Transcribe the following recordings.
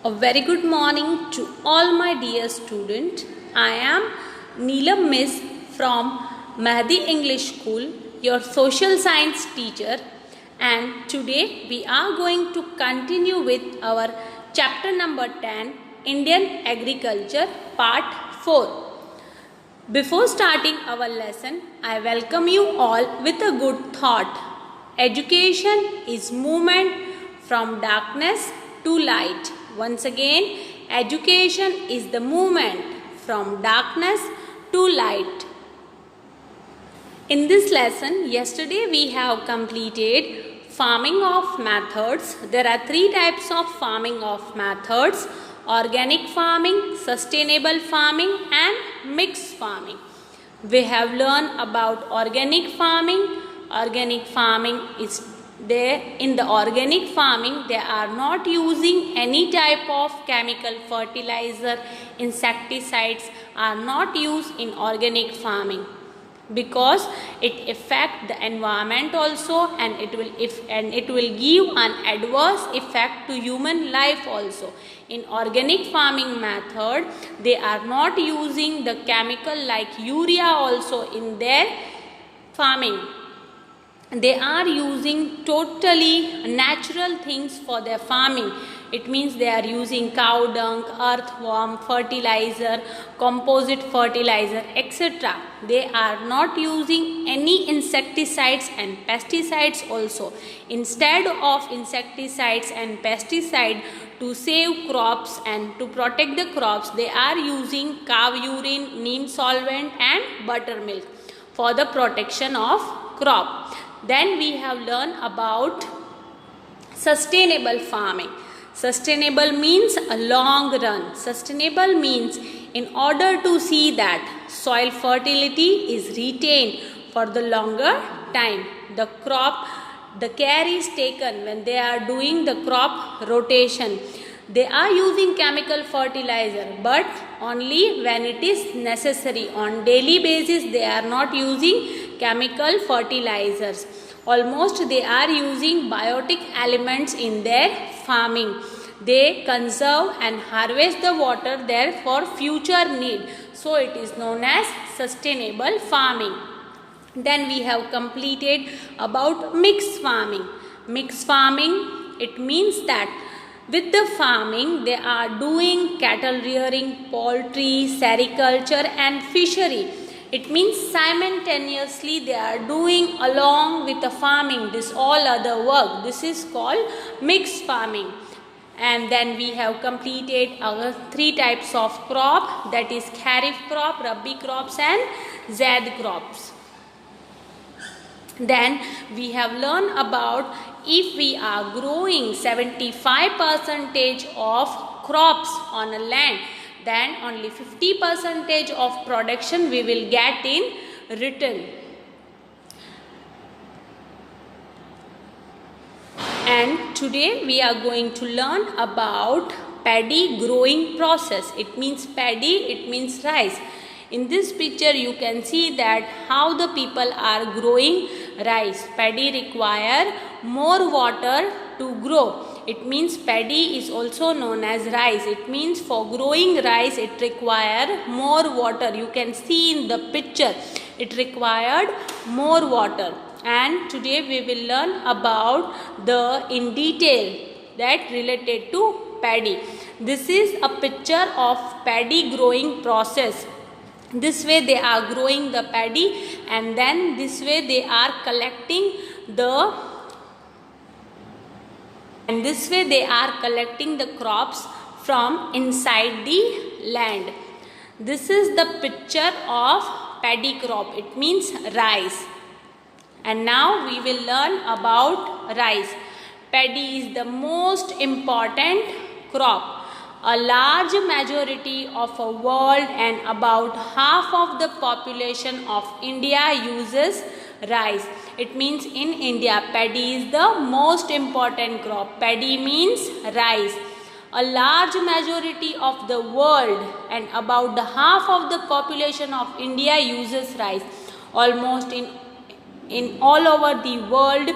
A very good morning to all my dear students. I am Neelam Miss from Mahdi English School, your social science teacher, and today we are going to continue with our chapter number 10, Indian Agriculture Part 4. Before starting our lesson, I welcome you all with a good thought. Education is movement from darkness to light. Once again, education is the movement from darkness to light. In this lesson, yesterday we have completed farming of methods. There are three types of farming of methods: organic farming, sustainable farming and mixed farming. We have learned about organic farming. Organic farming is there. In the organic farming, they are not using any type of chemical fertilizer. Insecticides are not used in organic farming because it affects the environment also, and it will give an adverse effect to human life also. In organic farming method, they are not using the chemical like urea also in their farming. They are using totally natural things for their farming. It means they are using cow dung, earthworm, fertilizer, composite fertilizer, etc. They are not using any insecticides and pesticides also. Instead of insecticides and pesticide, to save crops and to protect the crops, they are using cow urine, neem solvent and buttermilk for the protection of crop. Then we have learned about sustainable farming. Sustainable means a long run. Sustainable means in order to see that soil fertility is retained for the longer time. The care is taken when they are doing the crop rotation. They are using chemical fertilizer, but only when it is necessary. On daily basis, they are not using chemical fertilizers. Almost they are using biotic elements in their farming. They conserve and harvest the water there for future need. So it is known as sustainable farming. Then we have completed about mixed farming. Mixed farming, it means that with the farming, they are doing cattle rearing, poultry, sericulture and fishery. It means simultaneously they are doing along with the farming this all other work. This is called mixed farming. And then we have completed our three types of crop, that is kharif crop, rabi crops and zaid crops. Then we have learned about if we are growing 75% of crops on a land, then only 50% of production we will get in return. And today we are going to learn about paddy growing process. It means paddy, it means rice. In this picture you can see that how the people are growing rice. Paddy require more water to grow. It means paddy is also known as rice. It means for growing rice it require more water. You can see in the picture it required more water. And today we will learn about in detail that related to paddy. This is a picture of paddy growing process. This way they are growing the paddy, and then this way they are collecting the crops from inside the land. This is the picture of paddy crop. It means rice. And now we will learn about rice. Paddy is the most important crop. A large majority of the world and about half of the population of India uses rice. It means in India, paddy is the most important crop. Paddy means rice. A large majority of the world and about the half of the population of India uses rice. Almost in all over the world,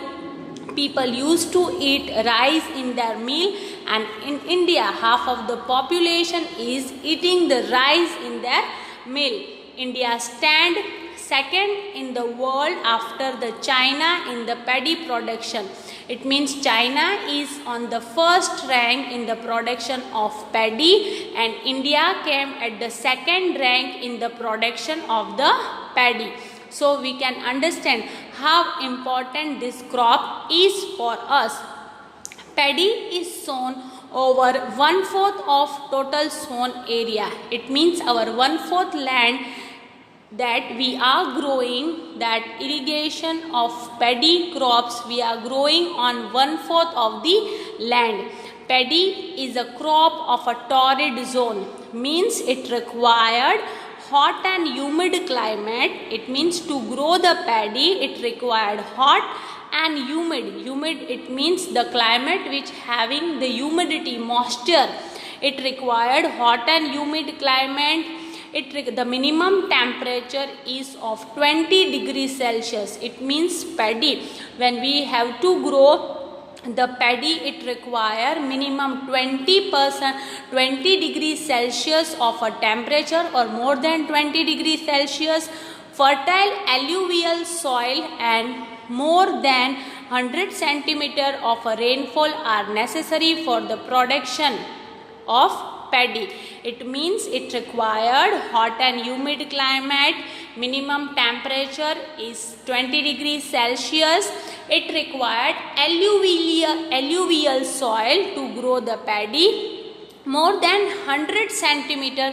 people used to eat rice in their meal, and in India half of the population is eating the rice in their meal. India stand second in the world after the China in the paddy production. It means China is on the first rank in the production of paddy and India came at the second rank in the production of the paddy. So we can understand how important this crop is for us. Paddy is sown over 1/4 of total sown area. It means our 1/4 land that we are growing, that irrigation of paddy crops we are growing on 1/4 of the land. Paddy is a crop of a torrid zone, means it required hot and humid climate. It means to grow the paddy it required hot and humid. Humid, it means the climate which having the humidity, moisture. It required hot and humid climate. The minimum temperature is of 20 degrees Celsius. It means paddy, when we have to grow the paddy, it require minimum 20 degrees Celsius of a temperature or more than 20 degrees Celsius. Fertile alluvial soil and more than 100 centimeter of a rainfall are necessary for the production of paddy. It means it required hot and humid climate. Minimum temperature is 20 degrees Celsius. It required alluvial soil to grow the paddy. More than 100 centimeter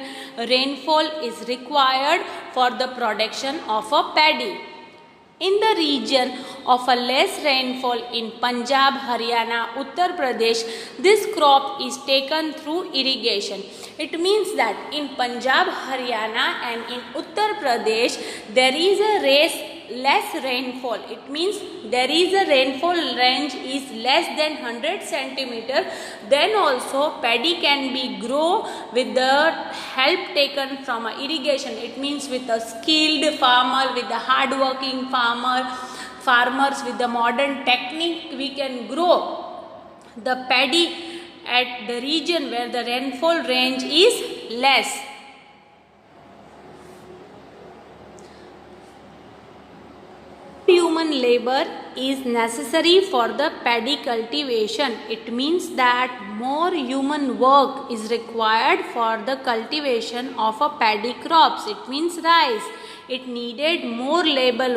rainfall is required for the production of a paddy. In the region of a less rainfall in Punjab, Haryana, Uttar Pradesh, this crop is taken through irrigation. It means that in Punjab, Haryana and in Uttar Pradesh there is a less rainfall. It means there is a rainfall range is less than 100 centimeter. Then also paddy can be grow with the help taken from a irrigation. It means with a skilled farmer, with the hard working farmers with the modern technique, we can grow the paddy at the region where the rainfall range is less. Human labor is necessary for the paddy cultivation. It means that more human work is required for the cultivation of a paddy crops. It means rice. It needed more labor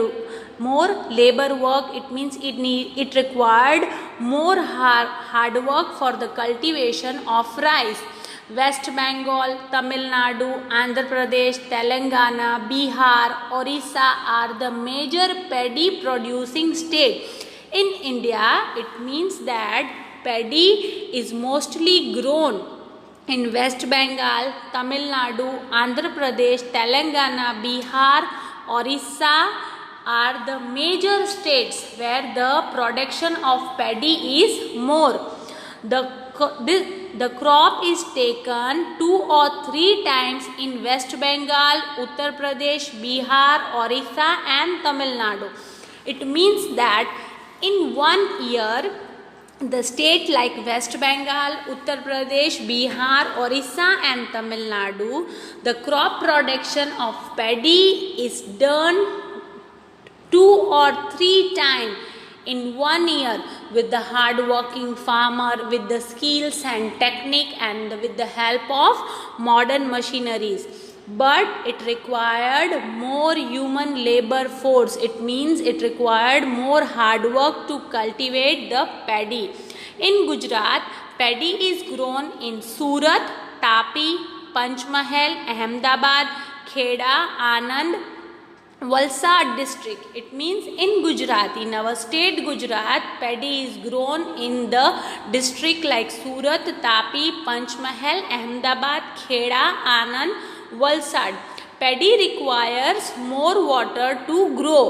work. It means it required more hard work for the cultivation of rice. West Bengal, Tamil Nadu, Andhra Pradesh, Telangana, Bihar, Orissa are the major paddy producing states. In India, it means that paddy is mostly grown in West Bengal, Tamil Nadu, Andhra Pradesh, Telangana, Bihar, Orissa are the major states where the production of paddy is more. The crop is taken 2 or 3 times in West Bengal, Uttar Pradesh, Bihar, Orissa and Tamil Nadu. It means that in 1 year, the state like West Bengal, Uttar Pradesh, Bihar, Orissa and Tamil Nadu, the crop production of paddy is done 2 or 3 times in 1 year with the hard working farmer, with the skills and technique and with the help of modern machineries. But it required more human labor force. It means it required more hard work to cultivate the paddy. In Gujarat, paddy is grown in Surat, Tapi, Panchmahal, Ahmedabad, Kheda, Anand, Valsad district. It means in Gujarat, in our state Gujarat, paddy is grown in the district like Surat, Tapi, Panchmahal, Ahmedabad, Kheda, Anand, Valsad. Paddy requires more water to grow.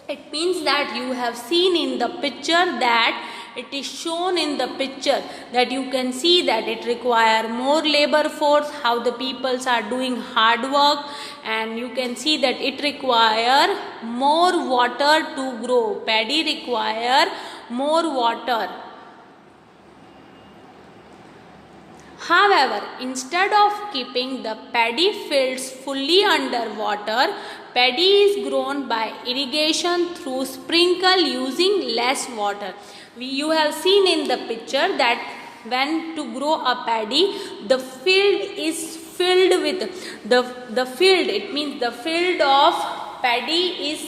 It means that you have seen in the picture that it is shown in the picture that you can see that it require more labor force, how the peoples are doing hard work, and you can see that it require more water to grow. Paddy require more water. However, instead of keeping the paddy fields fully under water, paddy is grown by irrigation through sprinkle using less water. You have seen in the picture that when to grow a paddy, the field is filled with the field. It means the field of paddy is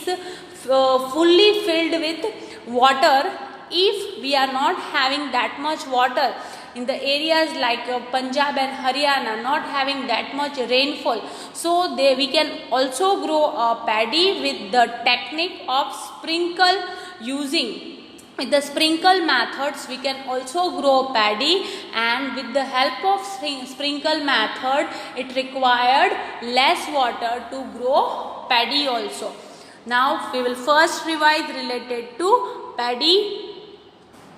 fully filled with water. If we are not having that much water in the areas like Punjab and Haryana, not having that much rainfall, so we can also grow a paddy with the technique of sprinkle using. With the sprinkle methods, we can also grow paddy, and with the help of sprinkle method, it required less water to grow paddy also. Now we will first revise related to paddy.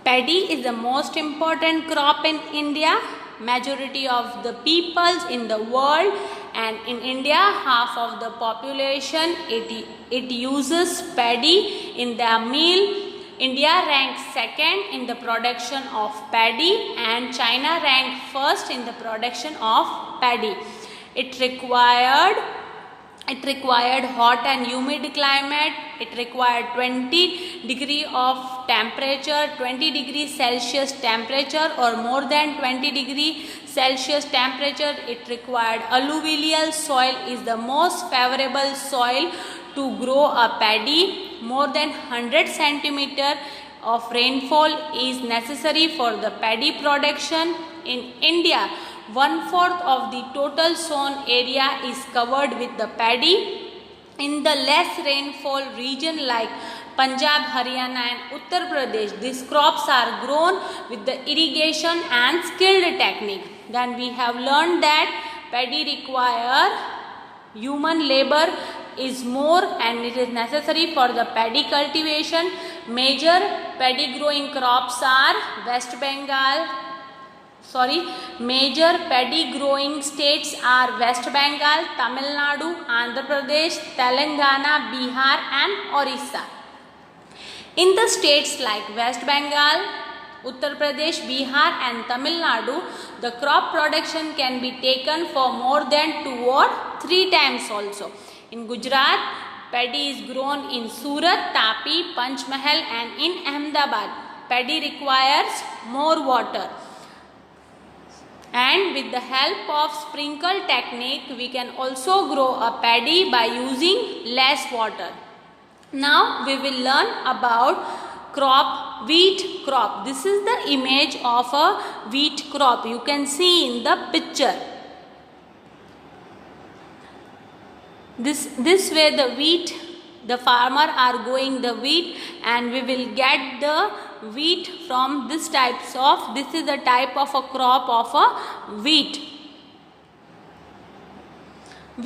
Paddy is the most important crop in India. Majority of the peoples in the world, and in India half of the population it uses paddy in their meal. India ranks second in the production of paddy, and China ranked first in the production of paddy. It required hot and humid climate. It required 20 degree of temperature, 20 degrees Celsius temperature, or more than 20 degree Celsius temperature. It required alluvial soil is the most favorable soil to grow a paddy. More than 100 centimeter of rainfall is necessary for the paddy production. In India, 1/4 of the total sown area is covered with the paddy. In the less rainfall region like Punjab, Haryana and Uttar Pradesh, these crops are grown with the irrigation and skilled technique. Then we have learned that paddy require human labor is more, and it is necessary for the paddy cultivation. Major paddy growing crops are Major paddy growing states are West Bengal, Tamil Nadu, Andhra Pradesh, Telangana, Bihar and Orissa. In the states like West Bengal, Uttar Pradesh, Bihar and Tamil Nadu, the crop production can be taken for more than 2 or 3 times also. In Gujarat, paddy is grown in Surat, Tapi, Panchmahal and in Ahmedabad. Paddy requires more water. And with the help of sprinkle technique, we can also grow a paddy by using less water. Now we will learn about wheat crop. This is the image of a wheat crop. You can see in the picture. This way the farmer are growing the wheat, and we will get the wheat from this is the type of a crop of a wheat.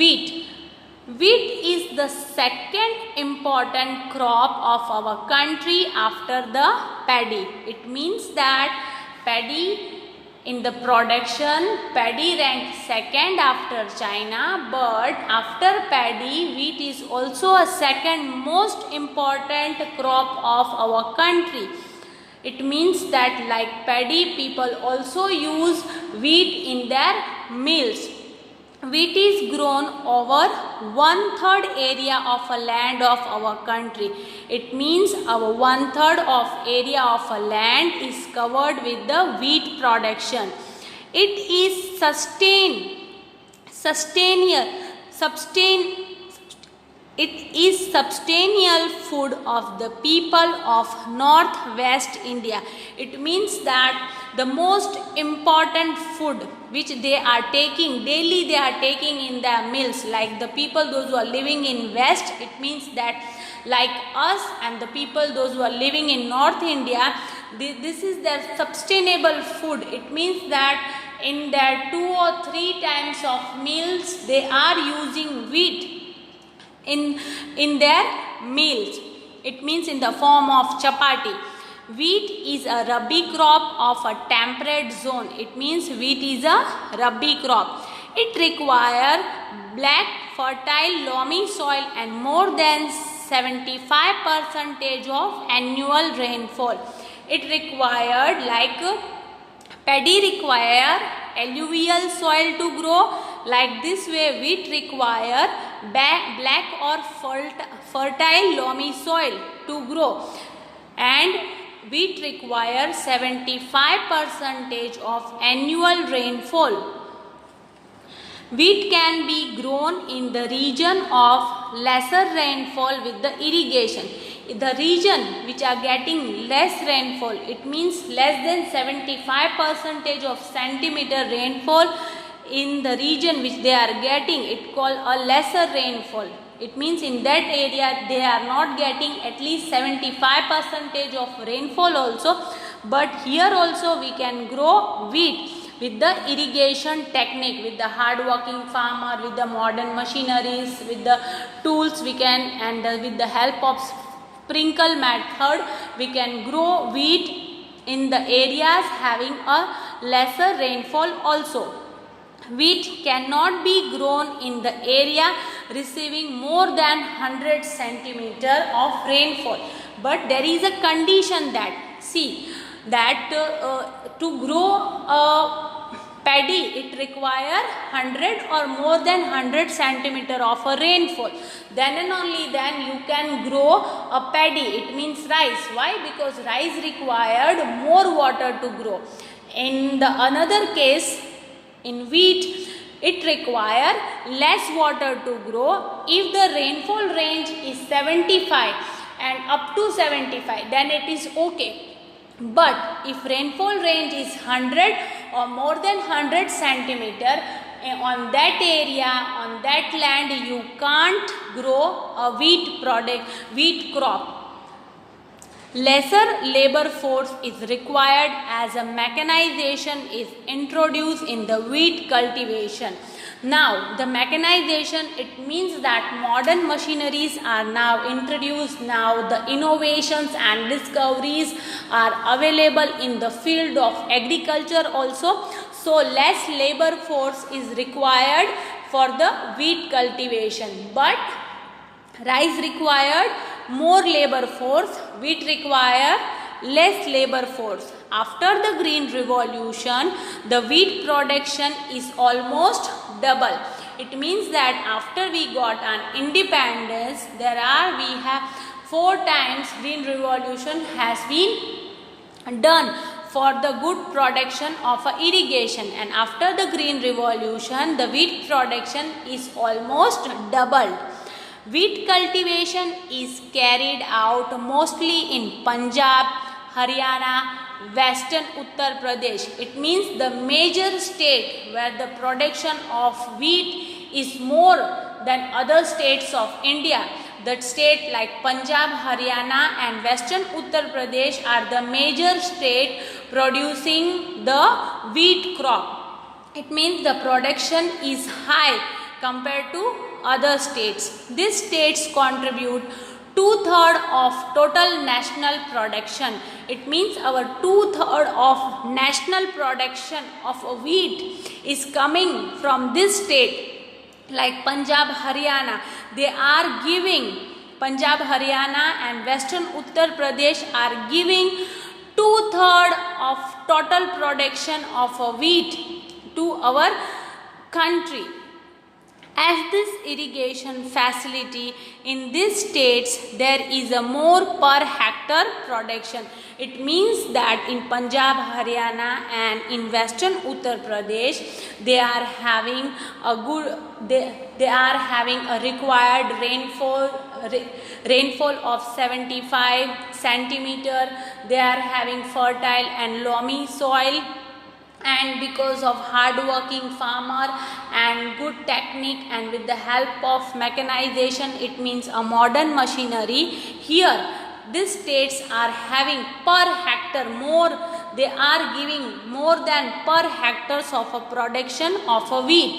Wheat is the second important crop of our country after the paddy. It means that paddy in the production, paddy ranked second after China, but after paddy, wheat is also a second most important crop of our country. It means that like paddy, people also use wheat in their meals. Wheat is grown over 1/3 area of a land of our country. It means our 1/3 of area of a land is covered with the wheat production. It is substantial food of the people of Northwest India. It means that the most important food which they are taking daily, they are taking in their meals, like the people those who are living in West, it means that like us and the people those who are living in North India, this is their sustainable food. It means that in their 2 or 3 times of meals, they are using wheat in their meals. It means in the form of chapati. Wheat is a rabi crop of a temperate zone. It means wheat is a rabi crop. It requires black, fertile, loamy soil and more than 75% of annual rainfall. It required, like paddy require alluvial soil to grow. Like this way, wheat require black or fertile loamy soil to grow, and wheat requires 75% of annual rainfall. Wheat can be grown in the region of lesser rainfall with the irrigation. The region which are getting less rainfall, it means less than 75% of centimeter rainfall in the region which they are getting, it called a lesser rainfall. It means in that area they are not getting at least 75% of rainfall also. But here also we can grow wheat with the irrigation technique, with the hard working farmer, with the modern machineries, with the tools we can, and with the help of sprinkle method, we can grow wheat in the areas having a lesser rainfall also. Wheat cannot be grown in the area receiving more than 100 centimeter of rainfall. But there is a condition that, see, that to grow a paddy, it requires 100 or more than 100 centimeter of a rainfall. Then and only then you can grow a paddy. It means rice. Why? Because rice required more water to grow. In the another case, in wheat, it requires less water to grow. If the rainfall range is 75 and up to 75, then it is okay. But if rainfall range is 100 or more than 100 centimeter, on that area, on that land, you can't grow a wheat crop. Lesser labor force is required as a mechanization is introduced in the wheat cultivation. Now, the mechanization, it means that modern machineries are now introduced. Now, the innovations and discoveries are available in the field of agriculture also. So, less labor force is required for the wheat cultivation. But rice required more labor force, wheat require less labor force. After the Green Revolution, the wheat production is almost double. It means that after we got an independence, we have 4 times Green Revolution has been done for the good production of irrigation, and after the Green Revolution, the wheat production is almost doubled. Wheat cultivation is carried out mostly in Punjab, Haryana, Western Uttar Pradesh. It means the major state where the production of wheat is more than other states of India. That state like Punjab, Haryana and Western Uttar Pradesh are the major state producing the wheat crop. It means the production is high compared to other states. These states contribute 2/3 of total national production. It means our 2/3 of national production of wheat is coming from this state. Like Punjab, Haryana, they are giving, Punjab, Haryana and Western Uttar Pradesh are giving 2/3 of total production of wheat to our country. As this irrigation facility in these states, there is a more per hectare production. It means that in Punjab, Haryana and in Western Uttar Pradesh, they are having a required rainfall of 75 centimeter. They are having fertile and loamy soil. And because of hard working farmer and good technique and with the help of mechanization, it means a modern machinery, here these states are having per hectare more, they are giving more than per hectares of a production of a wheat.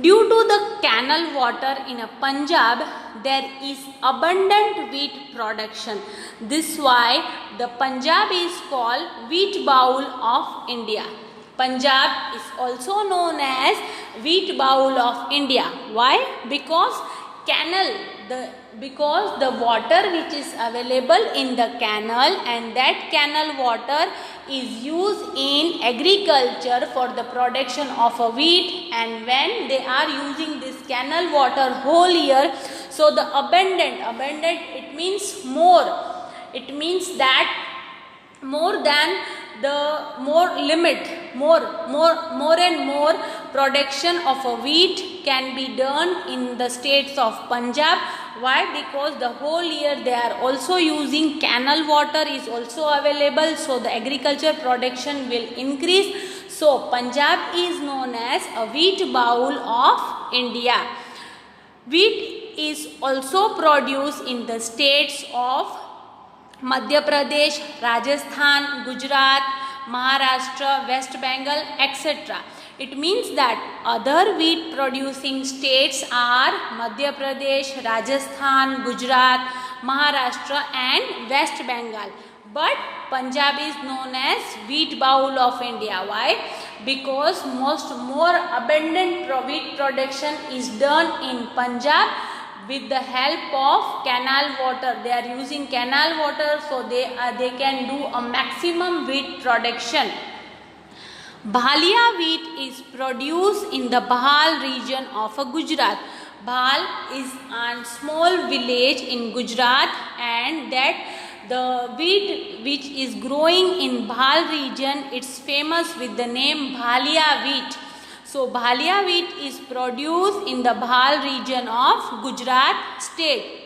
Due to the canal water in Punjab, there is abundant wheat production. This is why the Punjab is called wheat bowl of India. Punjab is also known as wheat bowl of India. Why? Because canal, because the water which is available in the canal, and that canal water is used in agriculture for the production of a wheat, and when they are using this canal water whole year, so the abundant it means more, it means that more than the more limit, more and more production of a wheat can be done in the states of Punjab. Why? Because the whole year they are also using canal water is also available, so the agriculture production will increase. So Punjab is known as a wheat bowl of India. Wheat is also produced in the states of Madhya Pradesh, Rajasthan, Gujarat, Maharashtra, West Bengal, etc. It means that other wheat producing states are Madhya Pradesh, Rajasthan, Gujarat, Maharashtra and West Bengal. But Punjab is known as wheat bowl of India. Why? Because more abundant wheat production is done in Punjab with the help of canal water. They are using canal water, so they can do a maximum wheat production. Bhalia wheat is produced in the Bhal region of Gujarat. Bhal is a small village in Gujarat, and that the wheat which is growing in Bhal region, it's famous with the name Bhalia wheat. So Bhalia wheat is produced in the Bhal region of Gujarat state.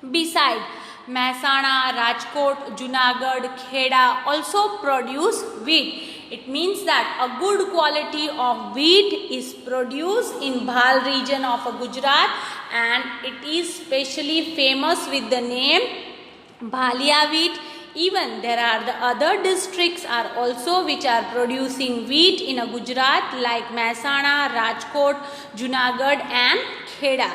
Beside, Mehsana, Rajkot, Junagadh, Kheda also produce wheat. It means that a good quality of wheat is produced in Bhal region of Gujarat, and it is specially famous with the name Bhalia wheat. Even there are the other districts are also which are producing wheat in a Gujarat, like Mehsana, Rajkot, Junagadh and Kheda.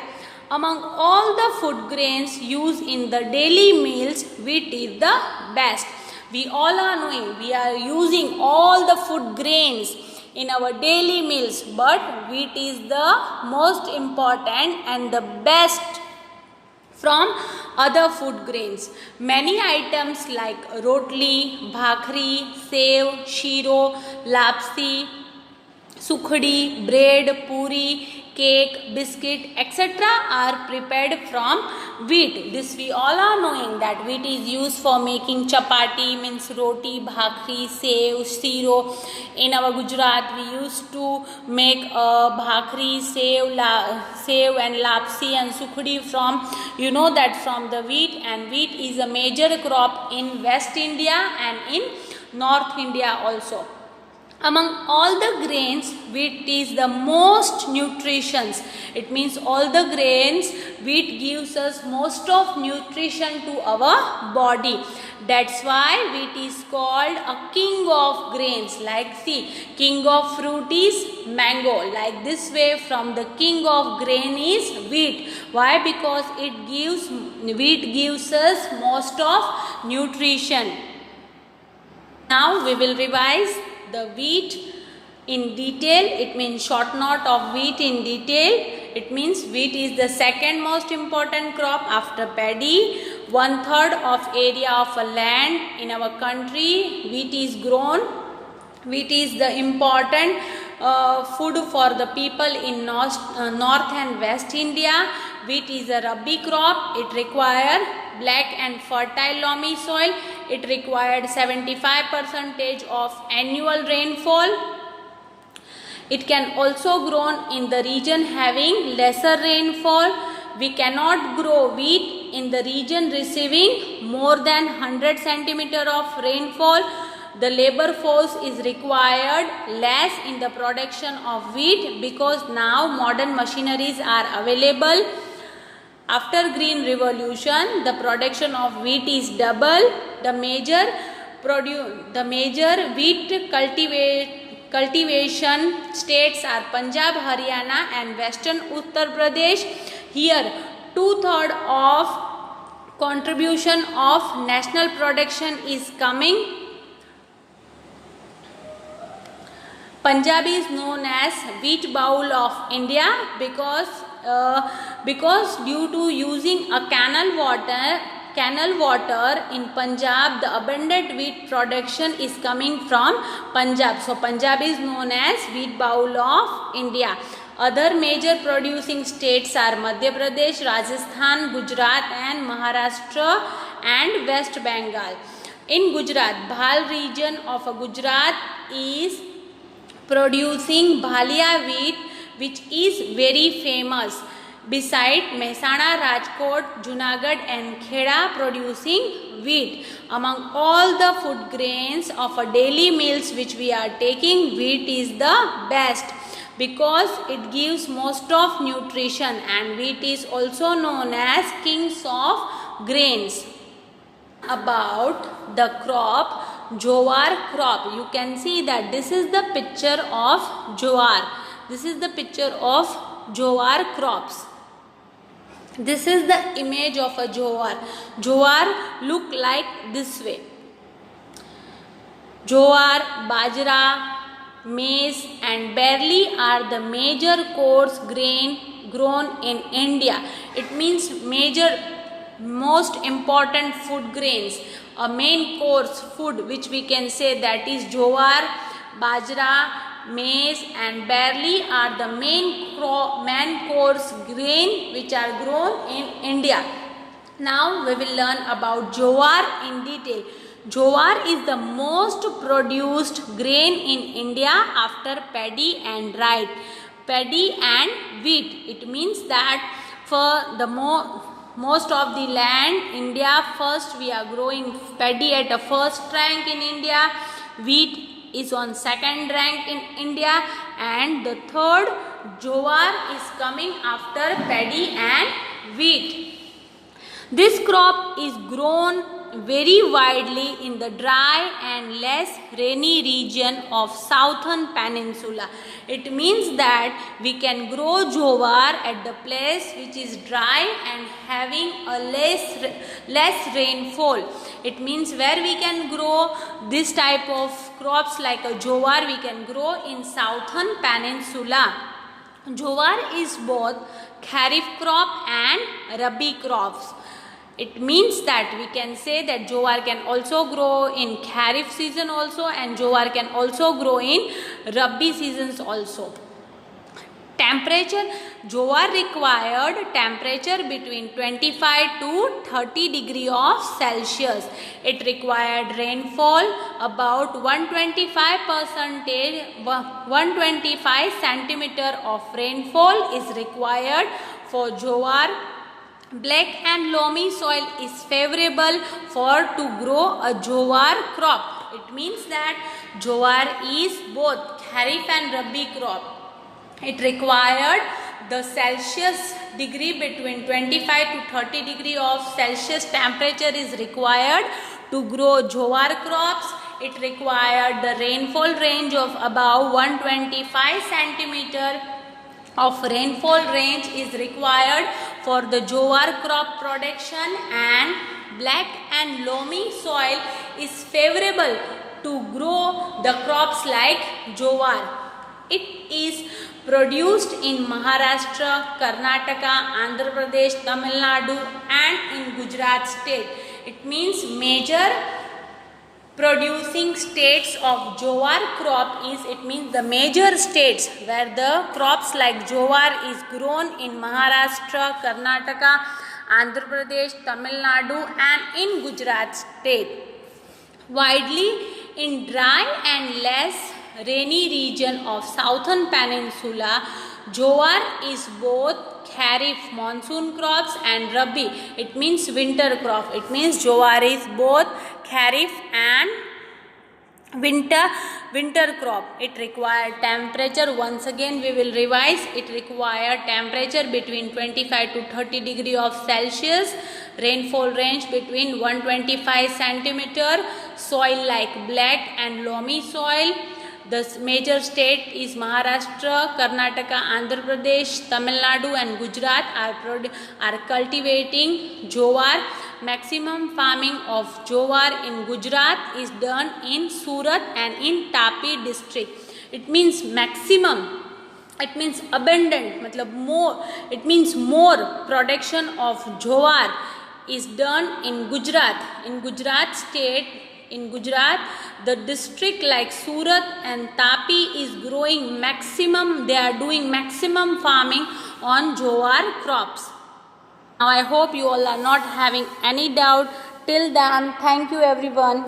Among all the food grains used in the daily meals, wheat is the best. We all are knowing we are using all the food grains in our daily meals, but wheat is the most important and the best from other food grains. Many items like rotli, bhakri, sev, shiro, lapsi, sukhdi, bread, puri, cake, biscuit, etc. are prepared from wheat. This we all are knowing that wheat is used for making chapati, means roti, bhakri, sev, shiro. In our Gujarat, we used to make bhakri, sev and lapsi and sukhdi from, you know that from the wheat, and wheat is a major crop in West India and in North India also. Among all the grains, wheat is the most nutritious. It means all the grains, wheat gives us most of nutrition to our body. That's why wheat is called a king of grains. Like see, king of fruit is mango. Like this way, from the king of grain is wheat. Why? Because wheat gives us most of nutrition. Now we will revise the wheat in detail. It means short note of wheat in detail. It means wheat is the second most important crop after paddy. 1/3 of area of a land in our country, wheat is grown. Wheat is the important food for the people in North and West India. Wheat is a Rabi crop. It requires black and fertile loamy soil. It required 75% of annual rainfall. It can also grown in the region having lesser rainfall. We cannot grow wheat in the region receiving more than 100 centimeter of rainfall. The labor force is required less in the production of wheat because now modern machineries are available. After Green Revolution, the production of wheat is double. The major wheat cultivation states are Punjab, Haryana and Western Uttar Pradesh. Here, 2/3 of contribution of national production is coming. Punjab is known as wheat bowl of India because because due to using a canal water in Punjab, the abundant wheat production is coming from Punjab. So Punjab is known as wheat bowl of India. Other major producing states are Madhya Pradesh, Rajasthan, Gujarat and Maharashtra and West Bengal. In Gujarat, Bhal region of Gujarat is producing Bhalia wheat, which is very famous. Beside Mehsana, Rajkot, Junagadh and Kheda producing wheat. Among all the food grains of a daily meals which we are taking, wheat is the best because it gives most of nutrition, and wheat is also known as kings of grains. About the crop, jowar crop, you can see that this is the picture of jowar. This is the picture of jowar crops. This is the image of a jowar. Jowar look like this way. Jowar, bajra, maize and barley are the major coarse grain grown in India. It means most important food grains. A main coarse food which we can say, that is jowar, bajra, maize and barley are the main coarse grain which are grown in India. Now we will learn about jowar in detail. Jowar is the most produced grain in India after paddy and rye. Paddy and wheat. It means that for the most of the land, India, first we are growing paddy at a first rank in India. Wheat is on second rank in India, and the third jowar is coming after paddy and wheat. This crop is grown very widely in the dry and less rainy region of southern peninsula. It means that we can grow jowar at the place which is dry and having a less rainfall. It means where we can grow this type of crops like a jowar, we can grow in southern peninsula. Jowar is both kharif crop and rabi crops. It means that we can say that jowar can also grow in kharif season also, and jowar can also grow in rabi seasons also. Temperature, jowar required temperature between 25 to 30 degree of Celsius. It required rainfall about 125 centimeter of rainfall is required for jowar. Black and loamy soil is favorable to grow a jowar crop. It means that jowar is both kharif and rabi crop. It required the Celsius degree between 25 to 30 degree of Celsius temperature is required to grow jowar crops. It required the rainfall range of about 125 centimeter of rainfall range is required for the jowar crop production, and black and loamy soil is favorable to grow the crops like jowar. It is produced in Maharashtra, Karnataka, Andhra Pradesh, Tamil Nadu and in Gujarat state. It means major producing states of jowar crop is, it means the major states where the crops like jowar is grown in Maharashtra, Karnataka, Andhra Pradesh, Tamil Nadu and in Gujarat state. Widely in dry and less rainy region of southern peninsula, jowar is both kharif monsoon crops and rabi, it means winter crop. It means jowar is both kharif and winter crop. It required temperature, once again we will revise, it required temperature between 25 to 30 degree of Celsius, rainfall range between 125 centimeter, soil like black and loamy soil. The major state is Maharashtra, Karnataka, Andhra Pradesh, Tamil Nadu and Gujarat are cultivating jowar. Maximum farming of jowar in Gujarat is done in Surat and in Tapi district. It means maximum it means abundant, matlab more, it means more production of jowar is done in Gujarat. In Gujarat state, in Gujarat, the district like Surat and Tapi is growing maximum, they are doing maximum farming on jowar crops. Now I hope you all are not having any doubt. Till then, thank you everyone.